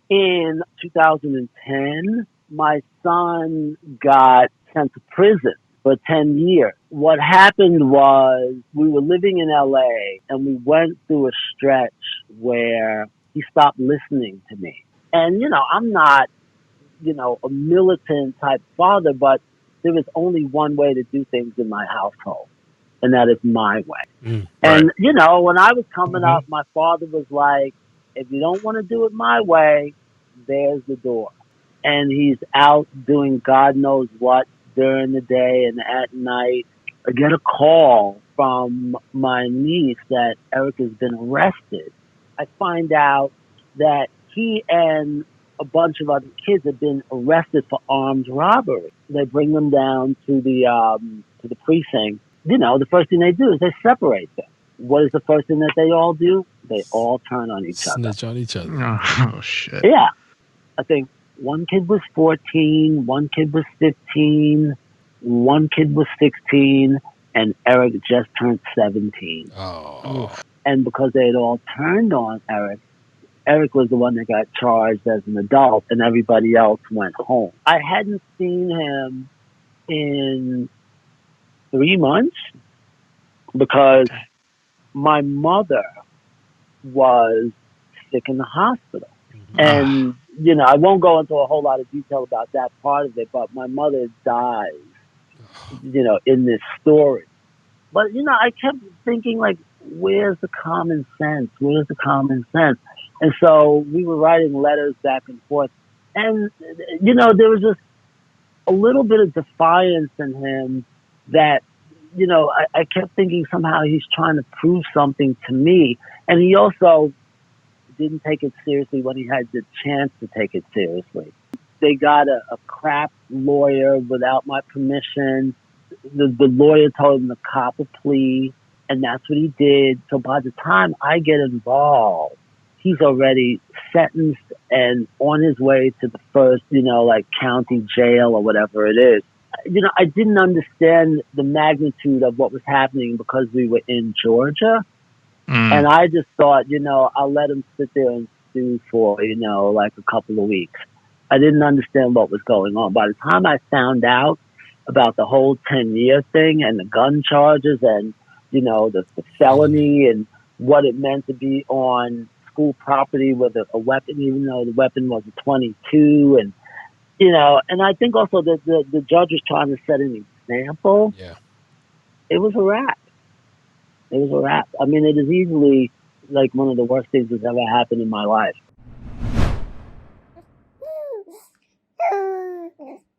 In 2010, my son got sent to prison for 10 years. What happened was we were living in LA and we went through a stretch where he stopped listening to me. And, I'm not, a militant type father, but there was only one way to do things in my household, and that is my way. Right. And, when I was coming up, my father was like, if you don't want to do it my way, there's the door. And he's out doing God knows what during the day and at night. I get a call from my niece that Eric has been arrested. I find out that he and a bunch of other kids have been arrested for armed robbery. They bring them down to the precinct. The first thing they do is they separate them. What is the first thing that they all do? They all turn on each other. Snitch on each other. Oh, shit. Yeah. I think one kid was 14, one kid was 15, one kid was 16, and Eric just turned 17. Oh. And because they had all turned on Eric was the one that got charged as an adult, and everybody else went home. I hadn't seen him in 3 months because my mother was sick in the hospital. And, I won't go into a whole lot of detail about that part of it, but my mother dies, in this story. But, I kept thinking, like, where's the common sense? Where's the common sense? And so we were writing letters back and forth. And, there was just a little bit of defiance in him that, I kept thinking somehow he's trying to prove something to me. And he also didn't take it seriously when he had the chance to take it seriously. They got a crap lawyer without my permission. The lawyer told him to cop a plea, and that's what he did. So by the time I get involved, he's already sentenced and on his way to the first, county jail or whatever it is. I didn't understand the magnitude of what was happening because we were in Georgia. And I just thought, I'll let him sit there and stew for, like a couple of weeks. I didn't understand what was going on. By the time I found out about the whole 10-year thing and the gun charges and, the felony and what it meant to be on school property with a weapon, even though the weapon was a .22, and, and I think also that the judge was trying to set an example. Yeah. It was a wrap. It was a wrap. I mean, it is easily like one of the worst things that's ever happened in my life.